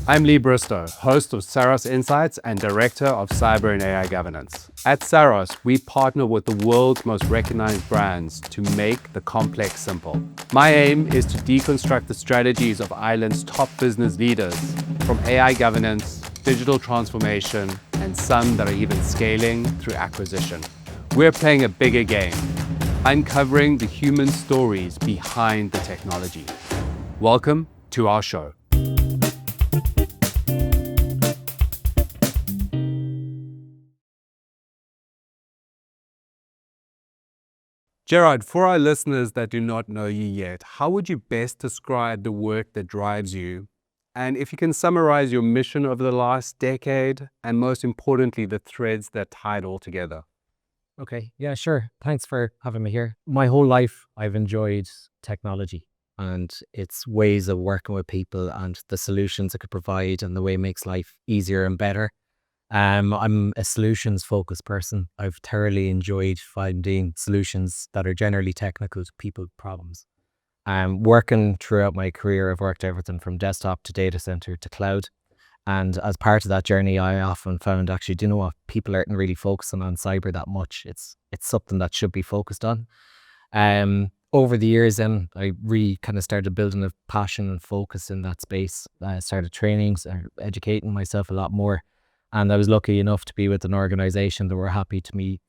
I'm Lee Bristow, host of Saros Insights and Director of Cyber and AI Governance. At Saros, we partner with the world's most recognized brands to make the complex simple. My aim is to deconstruct the strategies of Ireland's top business leaders, from AI governance, digital transformation, and some that are even scaling through acquisition. We're playing a bigger game, uncovering the human stories behind the technology. Welcome to our show. Gerard, for our listeners that do not know you yet, how would you best describe the work that drives you? And if you can summarize your mission over the last decade, and most importantly, the threads that tie it all together. Okay, yeah, sure. Thanks for having me here. My whole life, I've enjoyed technology and its ways of working with people and the solutions it could provide and the way it makes life easier and better. I'm a solutions focused person. I've thoroughly enjoyed finding solutions that are generally technical to people problems. Working throughout my career, I've worked everything from desktop to data center to cloud. And as part of that journey, I often found actually, do you know what? People aren't really focusing on cyber that much. It's something that should be focused on. Over the years, then I really kind of started building a passion and focus in that space. I started trainings, educating myself a lot more. And I was lucky enough to be with an organization that were happy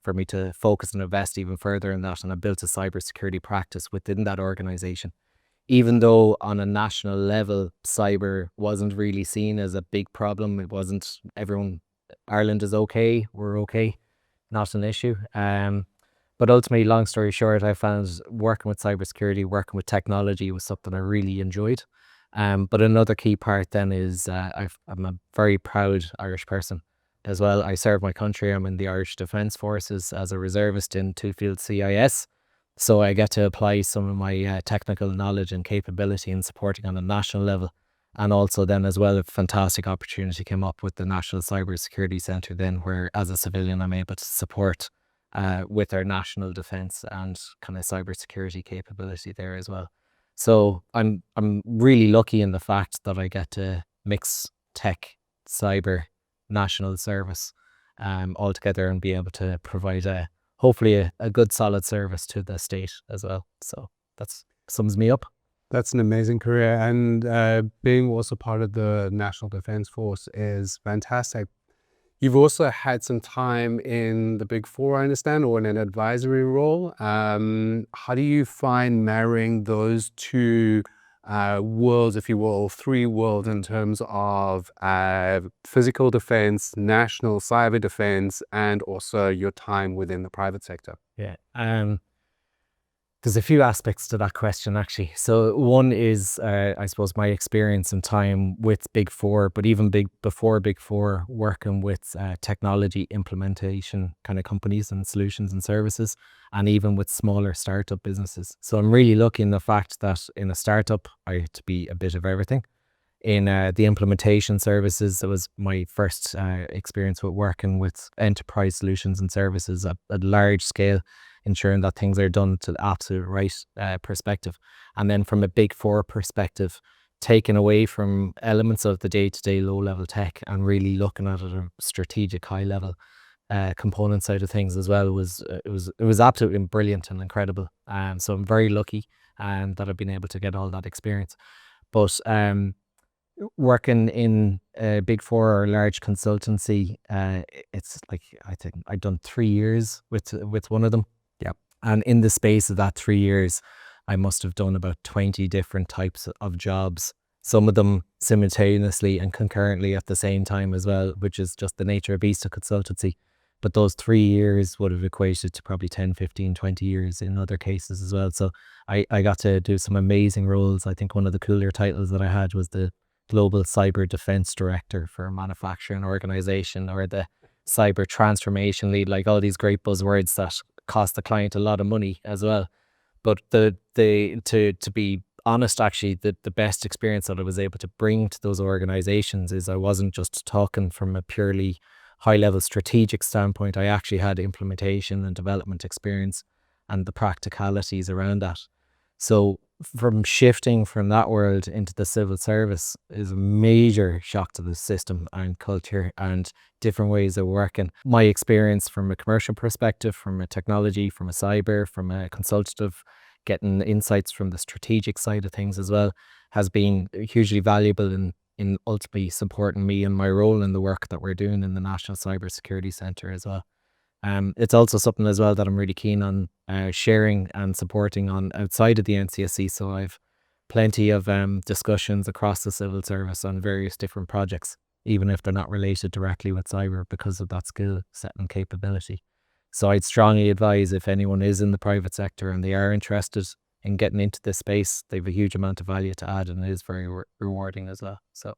for me to focus and invest even further in that. And I built a cybersecurity practice within that organization. Even though on a national level, cyber wasn't really seen as a big problem. It wasn't Ireland is okay, we're okay, not an issue. But ultimately, long story short, I found working with cybersecurity, working with technology was something I really enjoyed. But another key part then is I'm a very proud Irish person as well. I serve my country. I'm in the Irish Defence Forces as a reservist in Twofield CIS. So I get to apply some of my technical knowledge and capability in supporting on a national level. And also then as well, a fantastic opportunity came up with the National Cybersecurity Centre then, where as a civilian, I'm able to support with our national defence and kind of cybersecurity capability there as well. So I'm really lucky in the fact that I get to mix tech, cyber, national service all together and be able to provide hopefully a good solid service to the state as well. So that sums me up. That's an amazing career. And being also part of the National Defence Force is fantastic. You've also had some time in the Big Four, I understand, or in an advisory role. How do you find marrying those two worlds, if you will, three worlds in terms of physical defense, national cyber defense, and also your time within the private sector? Yeah. There's a few aspects to that question, actually. So one is, I suppose, my experience and time with Big Four, but even before Big Four, working with technology implementation kind of companies and solutions and services, and even with smaller startup businesses. So I'm really lucky in the fact that in a startup, I had to be a bit of everything. In the implementation services, it was my first experience with working with enterprise solutions and services at large scale, ensuring that things are done to the absolute right perspective. And then from a Big Four perspective, taking away from elements of the day-to-day low-level tech and really looking at it at a strategic high-level component side of things as well was absolutely brilliant and incredible. So I'm very lucky that I've been able to get all that experience. But working in a Big Four or large consultancy, it's like, I think I've done 3 years with one of them. Yeah. And in the space of that 3 years, I must have done about 20 different types of jobs, some of them simultaneously and concurrently at the same time as well, which is just the nature of beast of consultancy. But those 3 years would have equated to probably 10, 15, 20 years in other cases as well. So I got to do some amazing roles. I think one of the cooler titles that I had was the Global Cyber Defense Director for a manufacturing organization, or the Cyber Transformation Lead, like all these great buzzwords that cost the client a lot of money as well. But to be honest, actually, the best experience that I was able to bring to those organizations is I wasn't just talking from a purely high level strategic standpoint. I actually had implementation and development experience and the practicalities around that. So from shifting from that world into the civil service is a major shock to the system and culture and different ways of working. My experience from a commercial perspective, from a technology, from a cyber, from a consultative, getting insights from the strategic side of things as well, has been hugely valuable in ultimately supporting me in my role in the work that we're doing in the National Cybersecurity Centre as well. It's also something as well that I'm really keen on sharing and supporting on outside of the NCSC. So I've plenty of discussions across the civil service on various different projects, even if they're not related directly with cyber, because of that skill set and capability. So I'd strongly advise if anyone is in the private sector and they are interested in getting into this space, they have a huge amount of value to add, and it is very rewarding as well. So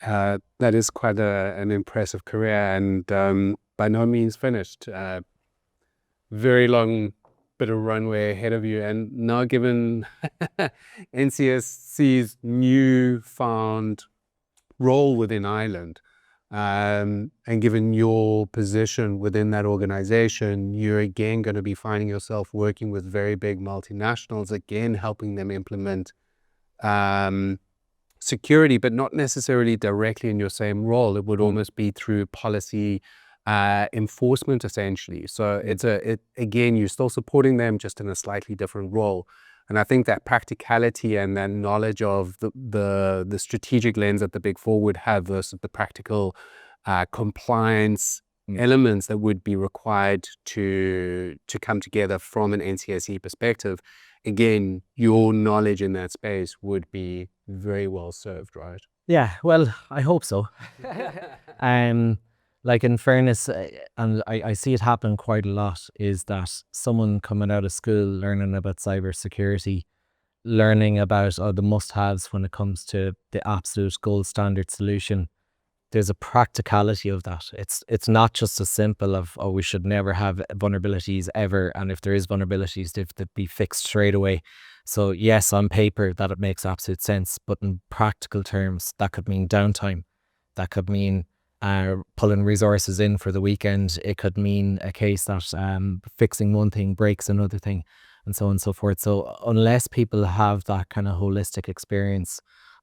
that is quite an impressive career, and by no means finished. Very long bit of runway ahead of you. And now, given NCSC's newfound role within Ireland, and given your position within that organization, you're again going to be finding yourself working with very big multinationals, again helping them implement security, but not necessarily directly in your same role. It would almost be through policy enforcement, essentially. So again, you're still supporting them, just in a slightly different role. And I think that practicality and that knowledge of the strategic lens that the Big Four would have versus the practical compliance elements that would be required to come together from an NCSE perspective, again, your knowledge in that space would be very well served, right? yeah, well, I hope so. Like, in fairness, and I see it happen quite a lot, is that someone coming out of school learning about cybersecurity, learning about the must-haves when it comes to the absolute gold standard solution, there's a practicality of that. It's not just as simple of, oh, we should never have vulnerabilities ever, and if there is vulnerabilities, they've to be fixed straight away. So yes, on paper that it makes absolute sense, but in practical terms, that could mean downtime. That could mean pulling resources in for the weekend. It could mean a case that fixing one thing breaks another thing, and so on and so forth. So unless people have that kind of holistic experience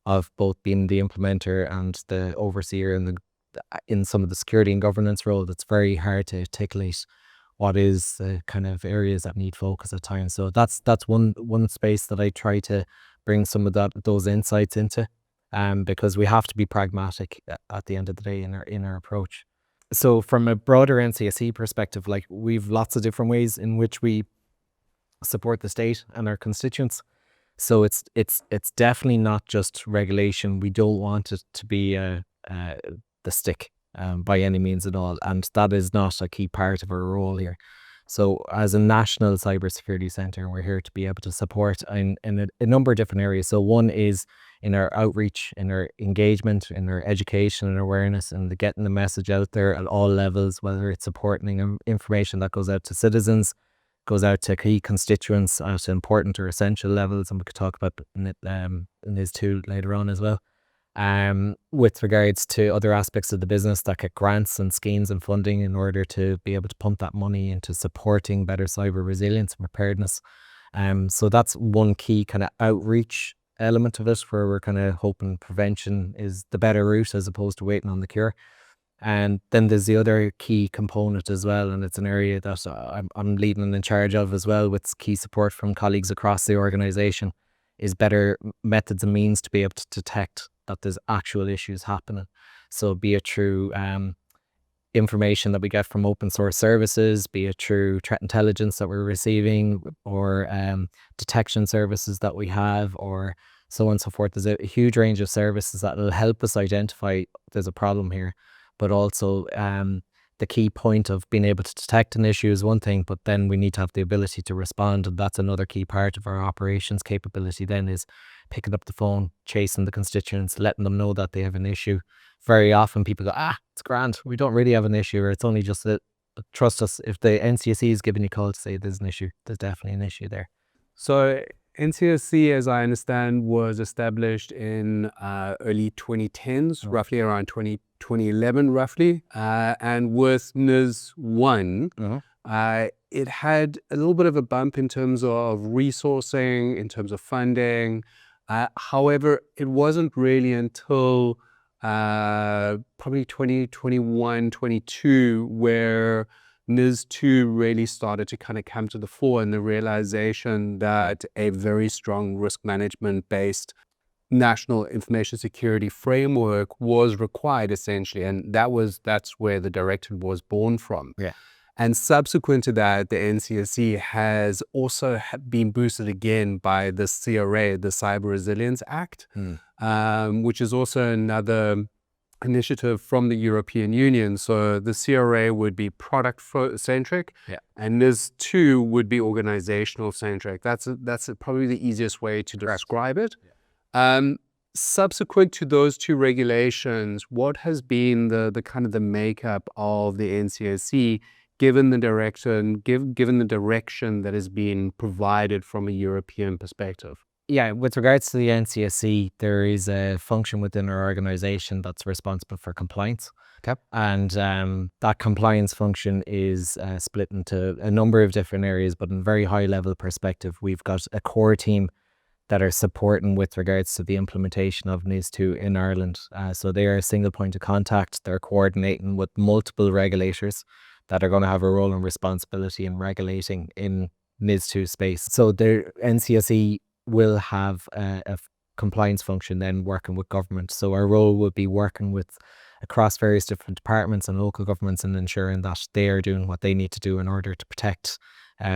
of both being the implementer and the overseer in some of the security and governance role, it's very hard to articulate what is the kind of areas that need focus at times. So that's one space that I try to bring some of those insights into, because we have to be pragmatic at the end of the day in our approach. So from a broader NCSE perspective, like, we've lots of different ways in which we support the state and our constituents. So it's definitely not just regulation. We don't want it to be the stick by any means at all, and that is not a key part of our role here. So as a national cybersecurity centre, we're here to be able to support in a number of different areas. So one is in our outreach, in our engagement, in our education and awareness, and getting the message out there at all levels, whether it's supporting information that goes out to citizens, goes out to key constituents at important or essential levels, and we could talk about in these two later on as well. With regards to other aspects of the business that get grants and schemes and funding in order to be able to pump that money into supporting better cyber resilience and preparedness. So that's one key kind of outreach element of it, where we're kind of hoping prevention is the better route as opposed to waiting on the cure. And then there's the other key component as well, and it's an area that I'm leading and in charge of as well, with key support from colleagues across the organisation, is better methods and means to be able to detect that there's actual issues happening. So be it through information that we get from open source services, be it through threat intelligence that we're receiving, or detection services that we have, or so on and so forth. There's a huge range of services that will help us identify there's a problem here. But also the key point of being able to detect an issue is one thing, but then we need to have the ability to respond, and that's another key part of our operations capability then, is picking up the phone, chasing the constituents, letting them know that they have an issue. Very often people go, it's grand, we don't really have an issue, or it's only just that, trust us, if the NCSE is giving you a call to say there's an issue, there's definitely an issue there. So NCSC, as I understand, was established in early 2010s, roughly around 2011, roughly. And with NIS 1, it had a little bit of a bump in terms of resourcing, in terms of funding. However, it wasn't really until probably 2021, 22, where NIS2 really started to kind of come to the fore, and the realization that a very strong risk management based national information security framework was required, essentially. And that's where the directive was born from. Yeah. And subsequent to that, the NCSC has also been boosted again by the CRA, the Cyber Resilience Act, which is also another initiative from the European Union. So the CRA would be product-centric, and NIS2 would be organizational-centric. That's probably the easiest way to describe it. Subsequent to those two regulations, what has been the kind of the makeup of the NCSC, given the direction that has been provided from a European perspective? Yeah, with regards to the NCSC, there is a function within our organization that's responsible for compliance. Okay. And that compliance function is split into a number of different areas, but in very high level perspective, we've got a core team that are supporting with regards to the implementation of NIS2 in Ireland. So they are a single point of contact. They're coordinating with multiple regulators that are going to have a role and responsibility in regulating in NIS2 space. So the NCSE will have a compliance function then working with government. So our role would be working with across various different departments and local governments and ensuring that they are doing what they need to do in order to protect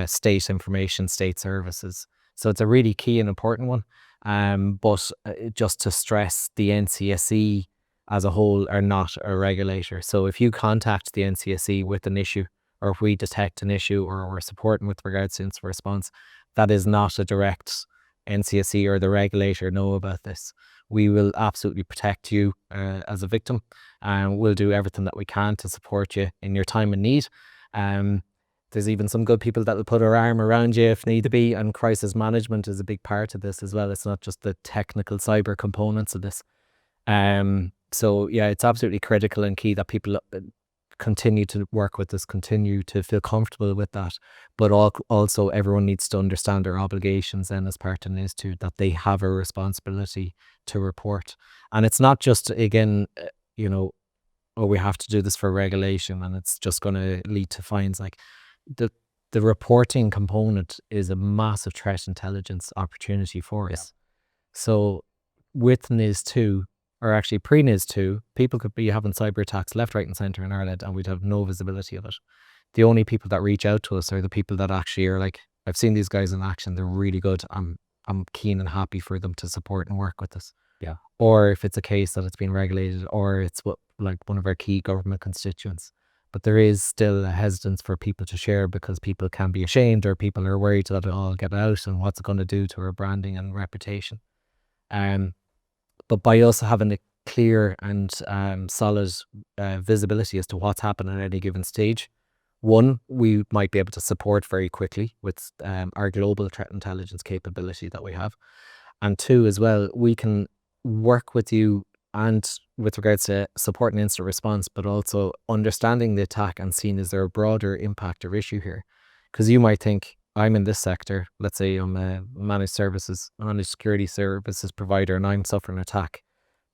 state information, state services. So it's a really key and important one. But just to stress, the NCSE as a whole are not a regulator. So if you contact the NCSE with an issue, or if we detect an issue, or we're supporting with regards to incident response, that is not a direct NCSE or the regulator know about this. We will absolutely protect you as a victim, and we'll do everything that we can to support you in your time of need. There's even some good people that will put our arm around you if need be, and crisis management is a big part of this as well. It's not just the technical cyber components of this. So yeah, it's absolutely critical and key that people continue to work with us, continue to feel comfortable with that. But also everyone needs to understand their obligations then as part of NIS2, that they have a responsibility to report. And it's not just, again, oh, we have to do this for regulation and it's just going to lead to fines. Like the reporting component is a massive threat intelligence opportunity for us. So with NIS2, or actually pre-NIS2, people could be having cyber attacks left, right and centre in Ireland and we'd have no visibility of it. The only people that reach out to us are the people that actually are like, I've seen these guys in action, they're really good. I'm keen and happy for them to support and work with us. Yeah. Or if it's a case that it's been regulated, or it's like one of our key government constituents. But there is still a hesitance for people to share because people can be ashamed, or people are worried that it'll all get out and what's it going to do to our branding and reputation. But by us having a clear and solid visibility as to what's happening at any given stage, one, we might be able to support very quickly with our global threat intelligence capability that we have. And two, as well, we can work with you and with regards to supporting incident response, but also understanding the attack and seeing is there a broader impact or issue here. Because you might think, I'm in this sector, let's say I'm a managed security services provider, and I'm suffering an attack.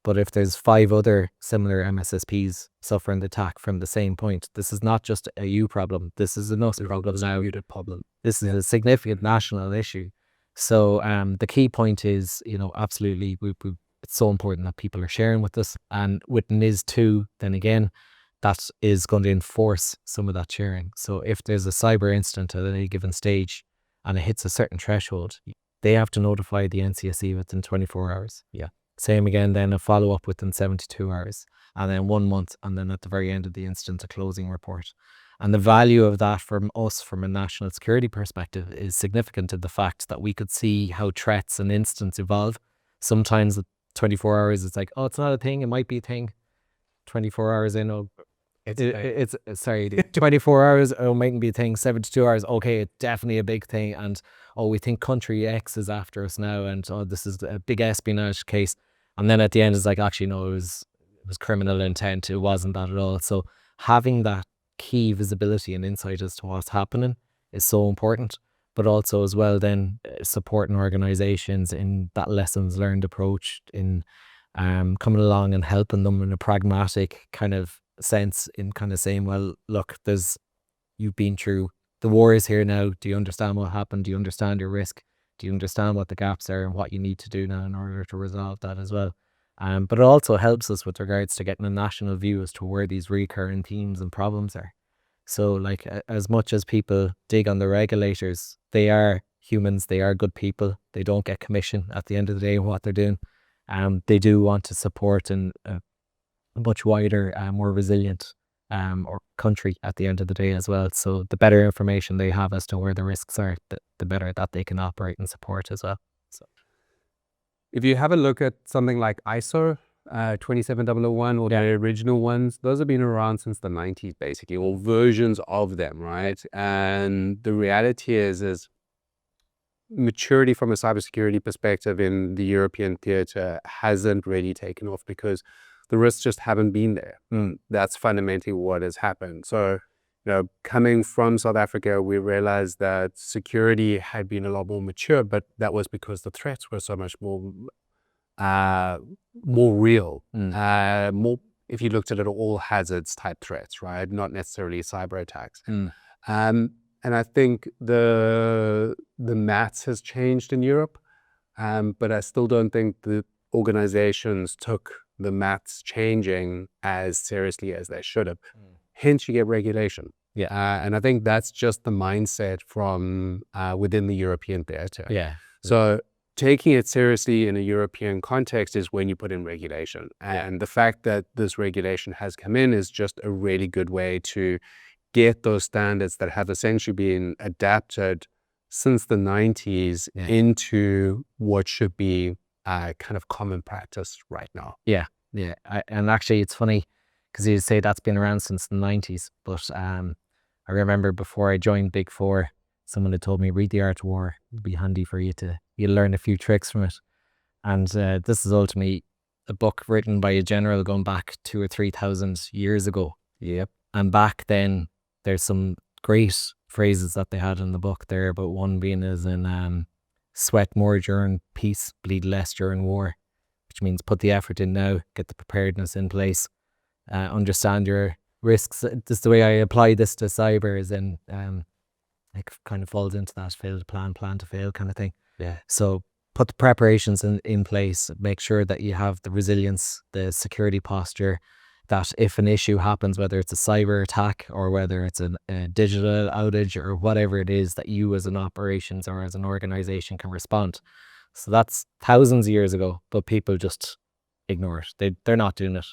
But if there's 5 other similar MSSPs suffering the attack from the same point, this is not just a you problem. This is an us problem now. This is a significant national issue. So the key point is, absolutely, it's so important that people are sharing with us. And with NIS2, then again, that is going to enforce some of that sharing. So if there's a cyber incident at any given stage and it hits a certain threshold, they have to notify the NCSE within 24 hours. Yeah. Same again, then a follow-up within 72 hours, and then 1 month, and then at the very end of the incident, a closing report. And the value of that from us, from a national security perspective, is significant in the fact that we could see how threats and incidents evolve. Sometimes at 24 hours, it's like, oh, it's not a thing, it might be a thing. 24 hours in, it's 24 hours, it mightn't be a thing. 72 hours, okay, it's definitely a big thing. And we think country X is after us now, and this is a big espionage case. And then at the end, it's like, actually, no, it was criminal intent. It wasn't that at all. So having that key visibility and insight as to what's happening is so important, but also as well then supporting organizations in that lessons learned approach, in coming along and helping them in a pragmatic kind of sense, in kind of saying, well, look, you've been through, the war is here now. Do you understand what happened? Do you understand your risk? Do you understand what the gaps are and what you need to do now in order to resolve that as well? But it also helps us with regards to getting a national view as to where these recurring themes and problems are. So like as much as people dig on the regulators, they are humans, they are good people. They don't get commission at the end of the day on what they're doing. They do want to support a much wider, more resilient or country at the end of the day as well. So the better information they have as to where the risks are, the better that they can operate and support as well. So If you have a look at something like ISO 27001 or the original ones, those have been around since the 90s basically, or versions of them, right? And the reality is maturity from a cybersecurity perspective in the European theater hasn't really taken off because the risks just haven't been there. That's fundamentally what has happened. So, coming from South Africa, we realized that security had been a lot more mature, but that was because the threats were so much more real. More, if you looked at it, all hazards type threats, right? Not necessarily cyber attacks. And I think the maths has changed in Europe, but I still don't think the organizations took the maths changing as seriously as they should have. Hence, you get regulation. And I think that's just the mindset from within the European theater. So taking it seriously in a European context is when you put in regulation. And the fact that this regulation has come in is just a really good way to get those standards that have essentially been adapted since the 90s into what should be kind of common practice right now. And actually it's funny because you say that's been around since the 90s, but I remember before I joined Big Four, someone had told me, read The Art of War. It'd be handy for you to learn a few tricks from it. And this is ultimately a book written by a general going back 2,000 or 3,000 years ago. And back then there's some great phrases that they had in the book there, but one being is in sweat more during peace, bleed less during war, which means put the effort in now, get the preparedness in place, understand your risks. This is the way I apply this to cyber, is in it kind of falls into that fail to plan to fail kind of thing. So put the preparations in place, make sure that you have the resilience, the security posture, that if an issue happens, whether it's a cyber attack or whether it's a digital outage or whatever it is, that you as an operations or as an organization can respond. So that's thousands of years ago, but people just ignore it. They're not doing it.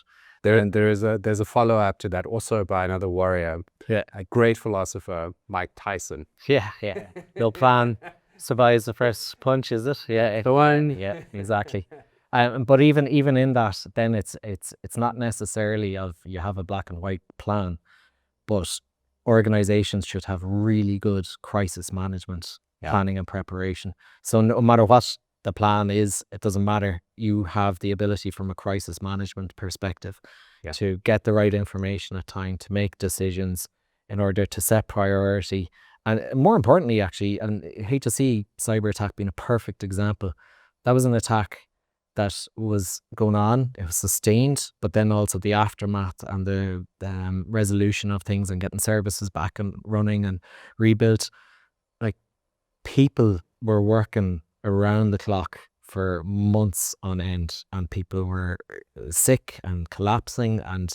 There's a follow-up to that also by another warrior, a great philosopher, Mike Tyson. No plan survives the first punch, is it? The one. Exactly. But even in that, then it's not necessarily of you have a black and white plan, but organizations should have really good crisis management planning and preparation. So no matter what the plan is, it doesn't matter. You have the ability from a crisis management perspective to get the right information at time, to make decisions in order to set priority. And more importantly, actually, and I hate to see cyber attack being a perfect example, that was an attack that was going on, it was sustained, but then also the aftermath and the resolution of things and getting services back and running and rebuilt. Like, people were working around the clock for months on end, and people were sick and collapsing, and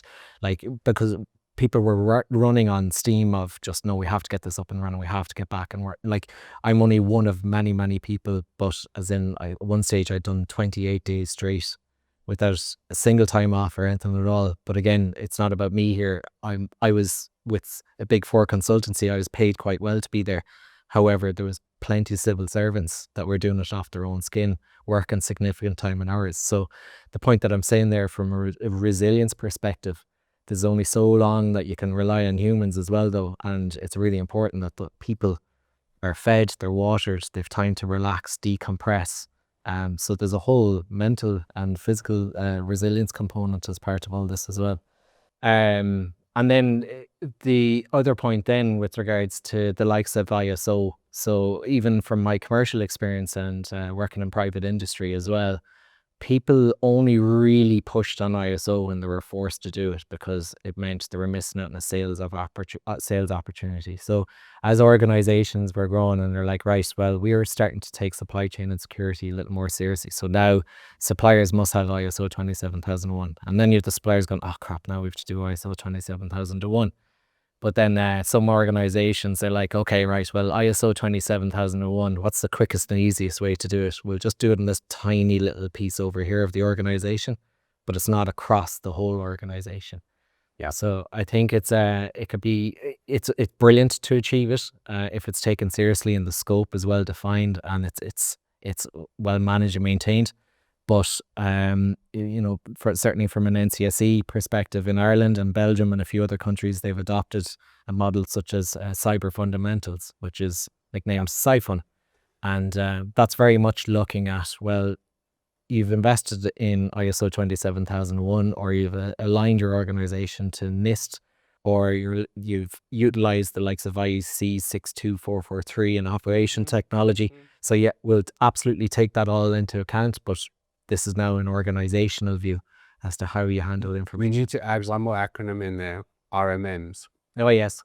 because people were running on steam of just, no, we have to get this up and running, we have to get back and work. Like, I'm only one of many people, but as in, at one stage I'd done 28 days straight without a single time off or anything at all. But again, it's not about me here. I was with a Big Four consultancy. I was paid quite well to be there. However, there was plenty of civil servants that were doing it off their own skin, working significant time and hours. So the point that I'm saying there, from a resilience perspective, there's only so long that you can rely on humans as well, though. And it's really important that the people are fed, they're watered, they've time to relax, decompress. So there's a whole mental and physical resilience component as part of all this as well. And then the other point then with regards to the likes of ISO, so even from my commercial experience and working in private industry as well, people only really pushed on ISO when they were forced to do it because it meant they were missing out on a sales opportunity. So as organizations were growing and they're like, right, well, we are starting to take supply chain and security a little more seriously. So now suppliers must have ISO 27001. And then you have the suppliers going, oh crap, now we have to do ISO 27001. But then some organizations, they're like, okay, right, well, ISO 27001, what's the quickest and easiest way to do it? We'll just do it in this tiny little piece over here of the organization, but it's not across the whole organization. Yeah. So I think it's brilliant to achieve it if it's taken seriously and the scope is well defined and it's well managed and maintained. But certainly from an NCSE perspective in Ireland and Belgium and a few other countries, they've adopted a model such as Cyber Fundamentals, which is nicknamed Cyfun. And that's very much looking at, well, you've invested in ISO 27001 or you've aligned your organization to NIST, or you've utilized the likes of IEC 62443 in operation technology. So yeah, we'll absolutely take that all into account, but this is now an organizational view as to how you handle We information. need to add one more acronym in there, RMMs. Oh, yes.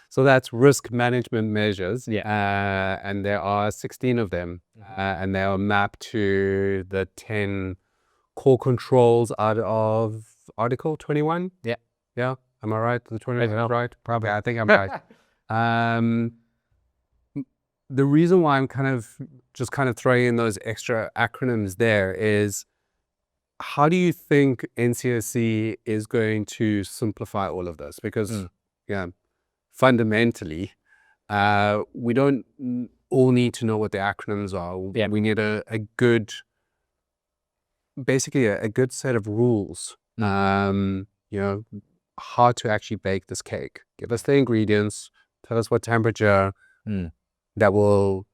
So that's risk management measures. Yeah. And there are 16 of them. And they are mapped to the 10 core controls out of Article 21. Yeah. Yeah. Am I right? The 21 I don't know. right? Probably. Yeah, I think I'm right. The reason why I'm kind of throwing in those extra acronyms there is, how do you think NCSC is going to simplify all of this? Because fundamentally, we don't all need to know what the acronyms are. Yeah. We need a good set of rules. How to actually bake this cake. Give us the ingredients, tell us what temperature, that will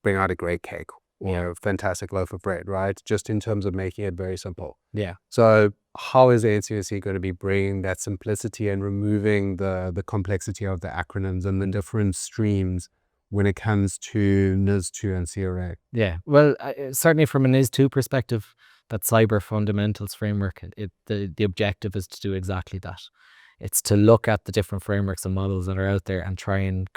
bring out a great cake or a fantastic loaf of bread, right? Just in terms of making it very simple. Yeah. So how is the NCSC going to be bringing that simplicity and removing the complexity of the acronyms and the different streams when it comes to NIS2 and CRA? Yeah. Well, certainly from a NIS2 perspective, that Cyber Fundamentals framework, the objective is to do exactly that. It's to look at the different frameworks and models that are out there and try and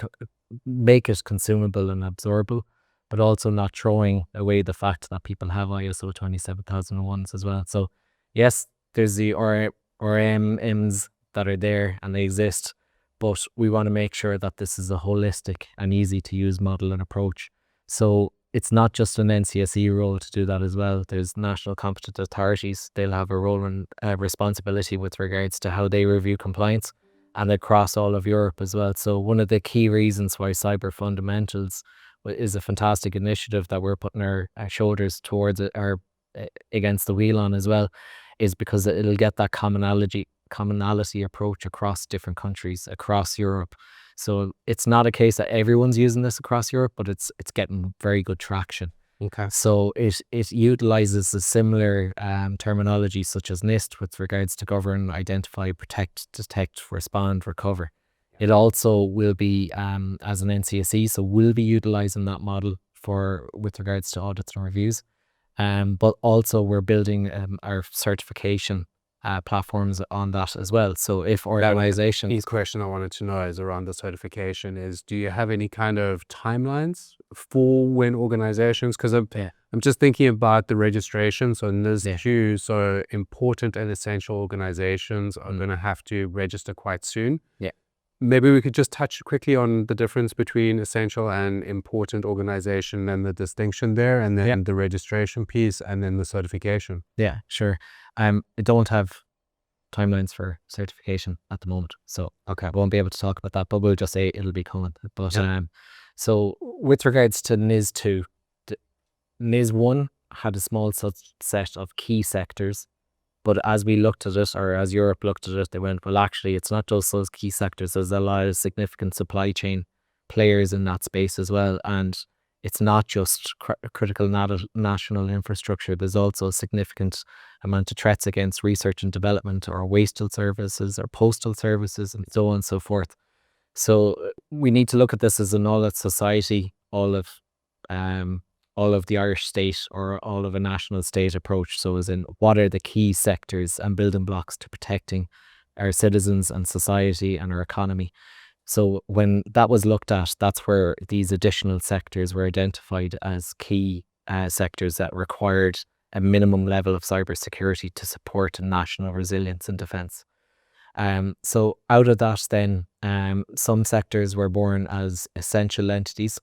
make it consumable and absorbable, but also not throwing away the fact that people have ISO 27001s as well. So yes, there's the RMMs that are there and they exist, but we want to make sure that this is a holistic and easy to use model and approach. So it's not just an NCSE role to do that as well. There's national competent authorities. They'll have a role and responsibility with regards to how they review compliance, and across all of Europe as well. So one of the key reasons why Cyber Fundamentals is a fantastic initiative that we're putting our shoulders towards it, or against the wheel on as well, is because it'll get that commonality approach across different countries, across Europe. So it's not a case that everyone's using this across Europe, but it's getting very good traction. Okay. So it utilizes a similar terminology such as NIST with regards to govern, identify, protect, detect, respond, recover. It also will be as an NCSE, so we'll be utilizing that model with regards to audits and reviews. But also we're building our certification platforms on that as well. So if organizations... The question I wanted to know is around the certification is, do you have any kind of timelines for when organizations, because I'm just thinking about the registration. So NIS2, so important and essential organizations are going to have to register quite soon. Yeah. Maybe we could just touch quickly on the difference between essential and important organization and the distinction there, and then the registration piece, and then the certification. Yeah, sure. I don't have timelines for certification at the moment, so I won't be able to talk about that, but we'll just say it'll be coming. But so with regards to NIS2, NIS1 had a small subset of key sectors. But as we looked at it, or as Europe looked at it, they went, well, actually, it's not just those key sectors. There's a lot of significant supply chain players in that space as well. And it's not just critical national infrastructure. There's also a significant amount of threats against research and development, or wastel services, or postal services, and so on and so forth. So we need to look at this as an all-out society, all of the Irish state, or all of a national state approach. So as in, what are the key sectors and building blocks to protecting our citizens and society and our economy? So when that was looked at, that's where these additional sectors were identified as key sectors that required a minimum level of cybersecurity to support national resilience and defence. So out of that then, some sectors were born as essential entities,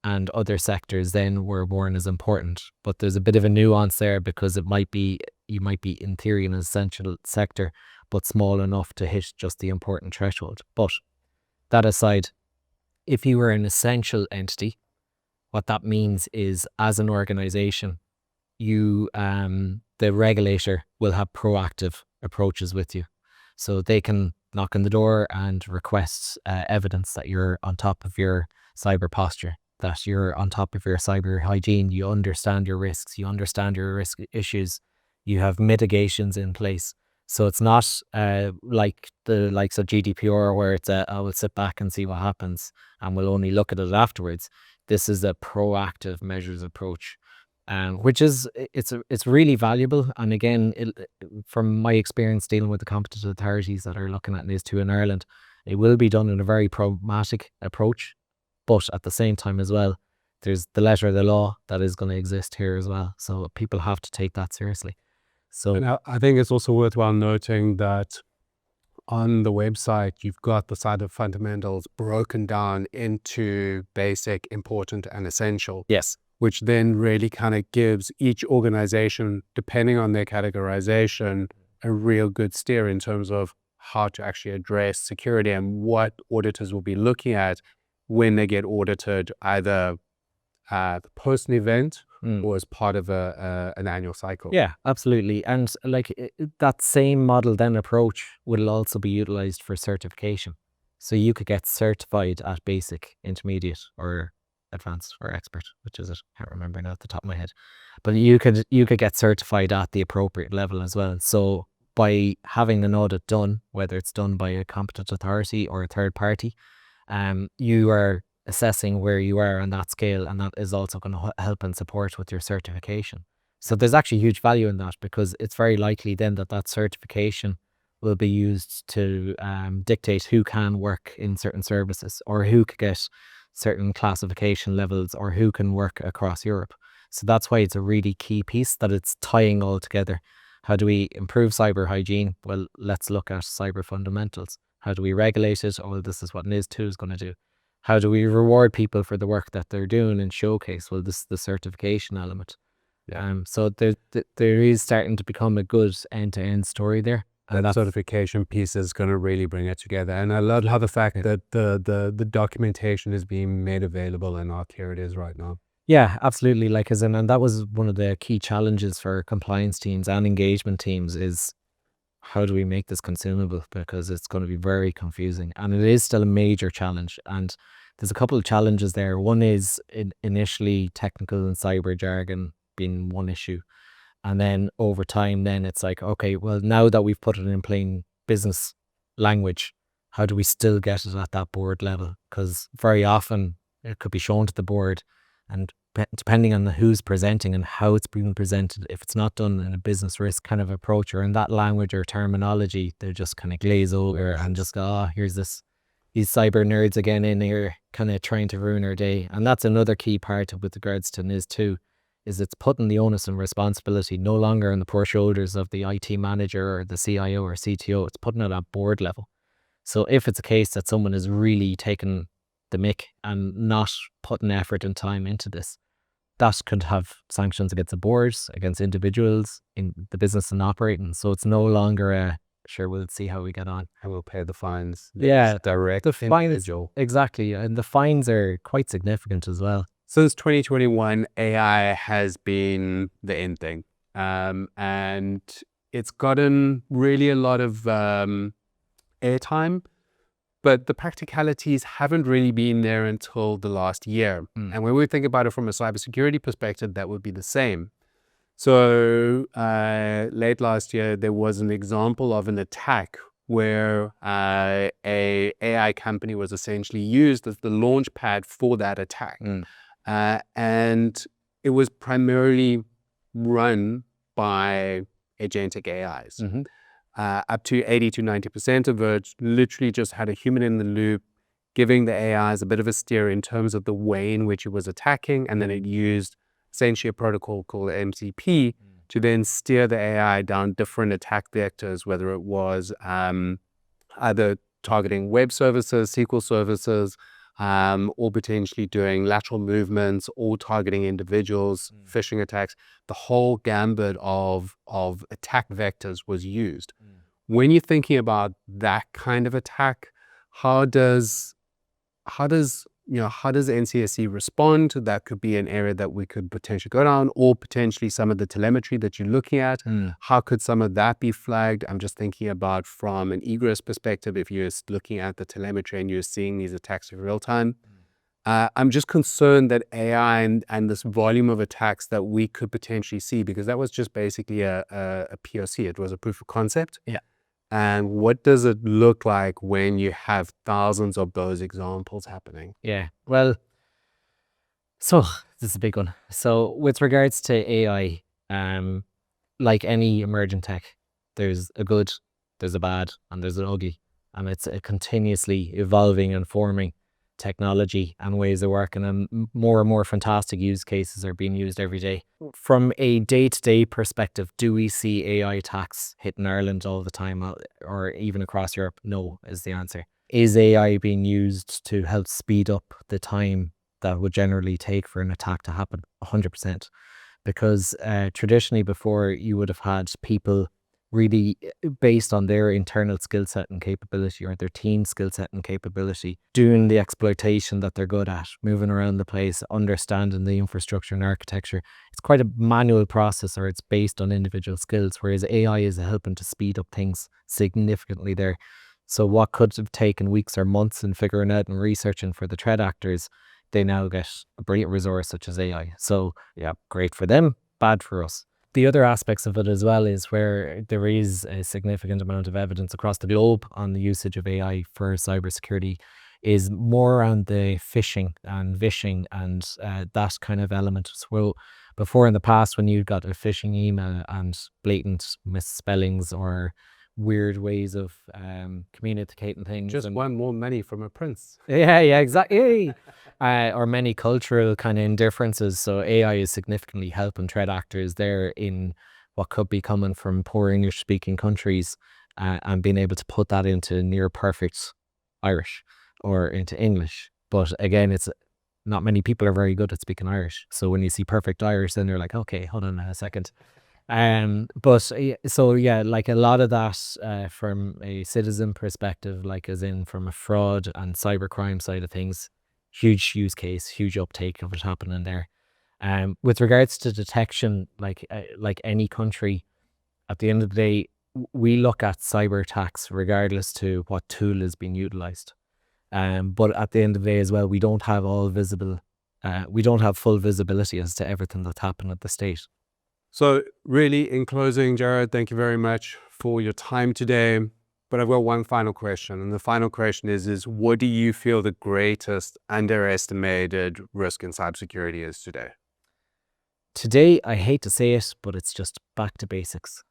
and other sectors then were born as important. But there's a bit of a nuance there, because you might be in theory an essential sector, but small enough to hit just the important threshold. But that aside, if you were an essential entity, what that means is, as an organization, you, the regulator will have proactive approaches with you. So they can knock on the door and request evidence that you're on top of your cyber posture, that you're on top of your cyber hygiene, you understand your risks, you understand your risk issues, you have mitigations in place. So it's not like the likes of GDPR, where it's I will sit back and see what happens and we'll only look at it afterwards. This is a proactive measures approach, which is it's really valuable. And again, from my experience dealing with the competent authorities that are looking at NIS2 in Ireland, it will be done in a very pragmatic approach, but at the same time as well, there's the letter of the law that is going to exist here as well. So people have to take that seriously. So And I think it's also worthwhile noting that on the website, you've got the cyber fundamentals broken down into basic, important, and essential. yes, Which then really kind of gives each organization, depending on their categorization, a real good steer in terms of how to actually address security and what auditors will be looking at when they get audited, either post an event or as part of an annual cycle. Yeah, absolutely. And like that same model then approach will also be utilized for certification. So you could get certified at basic, intermediate, or advanced, or expert, which is it? Can't remember now at the top of my head. But you could get certified at the appropriate level as well. So by having an audit done, whether it's done by a competent authority or a third party, you are assessing where you are on that scale, and that is also going to help and support with your certification. So there's actually huge value in that, because it's very likely then that certification will be used to dictate who can work in certain services, or who could get certain classification levels, or who can work across Europe. So that's why it's a really key piece, that it's tying all together. How do we improve cyber hygiene? Well, let's look at cyber fundamentals. How do we regulate it? Oh, well, this is what NIS2 is going to do. How do we reward people for the work that they're doing and showcase? Well, this is the certification element. Yeah. So there is starting to become a good end-to-end story there. And That certification piece is going to really bring it together. And I love how the fact that the documentation is being made available and how clear it is right now. Yeah, absolutely. Like, as in, and that was one of the key challenges for compliance teams and engagement teams, is how do we make this consumable? Because it's going to be very confusing, and it is still a major challenge. And there's a couple of challenges there. One is initially technical and cyber jargon being one issue. And then over time, then it's like, okay, well, now that we've put it in plain business language, how do we still get it at that board level? Because very often it could be shown to the board, and depending on who's presenting and how it's being presented, if it's not done in a business risk kind of approach, or in that language or terminology, they just kind of glaze over and just go, oh, here's these cyber nerds again in here kind of trying to ruin our day. And that's another key part with regards to NIS2, is it's putting the onus and responsibility no longer on the poor shoulders of the IT manager or the CIO or CTO. It's putting it at board level. So if it's a case that someone is really taking the mick and not putting effort and time into this, that could have sanctions against the boards, against individuals in the business and operating. So it's no longer a, sure, we'll see how we get on. I will pay the fines. Yeah, Direct the fines, individual. exactly. And the fines are quite significant as well. Since 2021, AI has been the in thing. And it's gotten really a lot of airtime, but the practicalities haven't really been there until the last year. And when we think about it from a cybersecurity perspective, that would be the same. So late last year, there was an example of an attack where a AI company was essentially used as the launch pad for that attack. And it was primarily run by agentic AIs. Up to 80 to 90% of it literally just had a human in the loop, giving the AIs a bit of a steer in terms of the way in which it was attacking. And then it used essentially a protocol called MCP to then steer the AI down different attack vectors, whether it was either targeting web services, SQL services, or potentially doing lateral movements or targeting individuals, phishing attacks. The whole gambit of attack vectors was used. When you're thinking about that kind of attack, how does NCSC respond? That could be an area that we could potentially go down, or potentially some of the telemetry that you're looking at. How could some of that be flagged? I'm just thinking about from an egress perspective, if you're looking at the telemetry and you're seeing these attacks in real time. I'm just concerned that AI and this volume of attacks that we could potentially see, because that was just basically a POC. It was a proof of concept. Yeah. And what does it look like when you have thousands of those examples happening? Yeah, well, so this is a big one. So with regards to AI, like any emerging tech, there's a good, there's a bad, and there's an ugly. And it's a continuously evolving and forming technology and ways of working, and more and more fantastic use cases are being used every day. From a day-to-day perspective, do we see AI attacks hitting Ireland all the time, or even across Europe? No, is the answer. Is AI being used to help speed up the time that would generally take for an attack to happen? 100%. Because traditionally before, you would have had people really based on their internal skill set and capability, or their team skill set and capability, doing the exploitation that they're good at, moving around the place, understanding the infrastructure and architecture. It's quite a manual process, or it's based on individual skills, whereas AI is helping to speed up things significantly there. So what could have taken weeks or months in figuring out and researching for the threat actors, they now get a brilliant resource such as AI. So yeah, great for them, bad for us. The other aspects of it as well is where there is a significant amount of evidence across the globe on the usage of AI for cybersecurity is more around the phishing and vishing and that kind of element. So before in the past, when you got a phishing email and blatant misspellings or weird ways of communicating things. Just want more money from a prince. Yeah, exactly. Or many cultural kind of indifferences. So AI is significantly helping threat actors there in what could be coming from poor English speaking countries, and being able to put that into near perfect Irish or into English. But again, it's not many people are very good at speaking Irish. So when you see perfect Irish, then they're like, okay, hold on a second. So yeah, like a lot of that from a citizen perspective, like as in from a fraud and cybercrime side of things, huge use case, huge uptake of it happening there. With regards to detection, like any country, at the end of the day, we look at cyber attacks regardless to what tool is being utilized. But at the end of the day as well, we don't have we don't have full visibility as to everything that's happened at the state. So really, in closing, Jared, thank you very much for your time today. But I've got one final question. And the final question is what do you feel the greatest underestimated risk in cybersecurity is today? Today, I hate to say it, but it's just back to basics.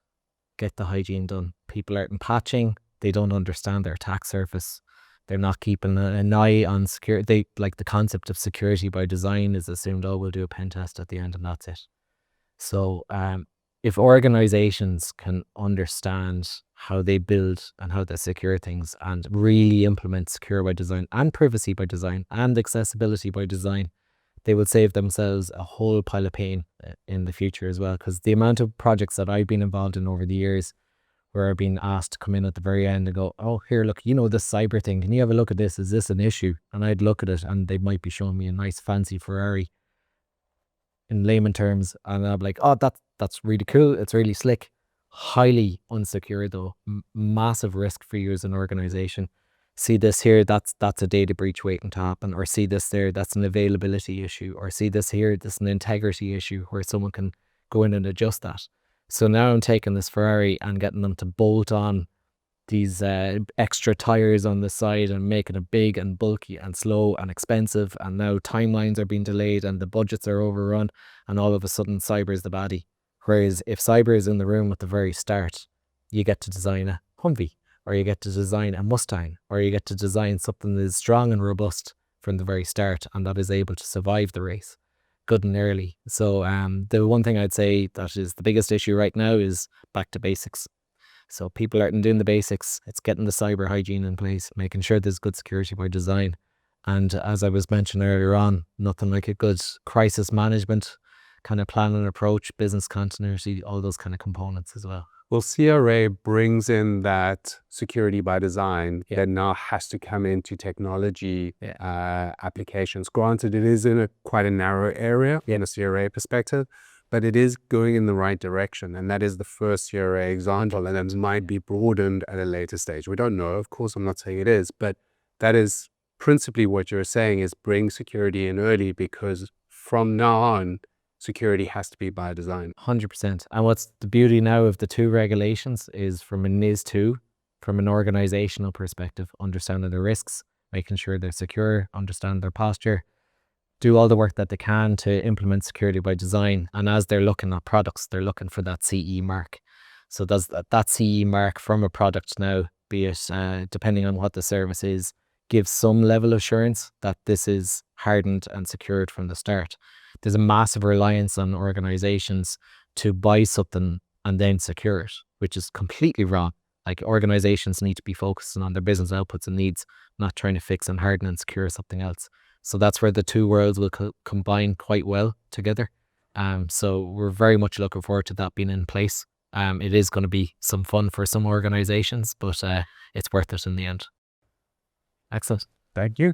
Get the hygiene done. People aren't patching. They don't understand their attack surface. They're not keeping an eye on security. Like the concept of security by design is assumed, oh, we'll do a pen test at the end and that's it. So if organizations can understand how they build and how they secure things and really implement secure by design and privacy by design and accessibility by design, they will save themselves a whole pile of pain in the future as well. Because the amount of projects that I've been involved in over the years where I've been asked to come in at the very end and go, oh, here, look, this cyber thing, can you have a look at this? Is this an issue? And I'd look at it and they might be showing me a nice fancy Ferrari in layman terms, and I'm like, oh, that's really cool, it's really slick. Highly unsecure though, massive risk for you as an organization. see this here, that's a data breach waiting to happen, or see this there, that's an availability issue, or see this here, that's an integrity issue where someone can go in and adjust that. So now I'm taking this Ferrari and getting them to bolt on these extra tires on the side and making it big and bulky and slow and expensive, and now timelines are being delayed and the budgets are overrun, and all of a sudden cyber is the baddie. Whereas if cyber is in the room at the very start, you get to design a Humvee, or you get to design a Mustang, or you get to design something that is strong and robust from the very start and that is able to survive the race good and early. So the one thing I'd say that is the biggest issue right now is back to basics. So people aren't doing the basics. It's getting the cyber hygiene in place, making sure there's good security by design. And as I was mentioning earlier on, nothing like a good crisis management kind of plan and approach, business continuity, all those kind of components as well. Well, CRA brings in that security by design that now has to come into technology applications. Granted, it is in quite a narrow area in a CRA perspective, but it is going in the right direction. And that is the first CRA example, and it might be broadened at a later stage. We don't know. Of course, I'm not saying it is, but that is principally what you're saying, is bring security in early, because from now on, security has to be by design. 100%. And what's the beauty now of the two regulations is, from a NIS2, from an organizational perspective, understanding the risks, making sure they're secure, understand their posture, do all the work that they can to implement security by design. And as they're looking at products, they're looking for that CE mark. So does that CE mark from a product now, be it depending on what the service is, give some level of assurance that this is hardened and secured from the start. There's a massive reliance on organizations to buy something and then secure it, which is completely wrong. Like, organizations need to be focusing on their business outputs and needs, not trying to fix and harden and secure something else. So that's where the two worlds will combine quite well together. So we're very much looking forward to that being in place. It is going to be some fun for some organizations, but it's worth it in the end. Excellent. Thank you.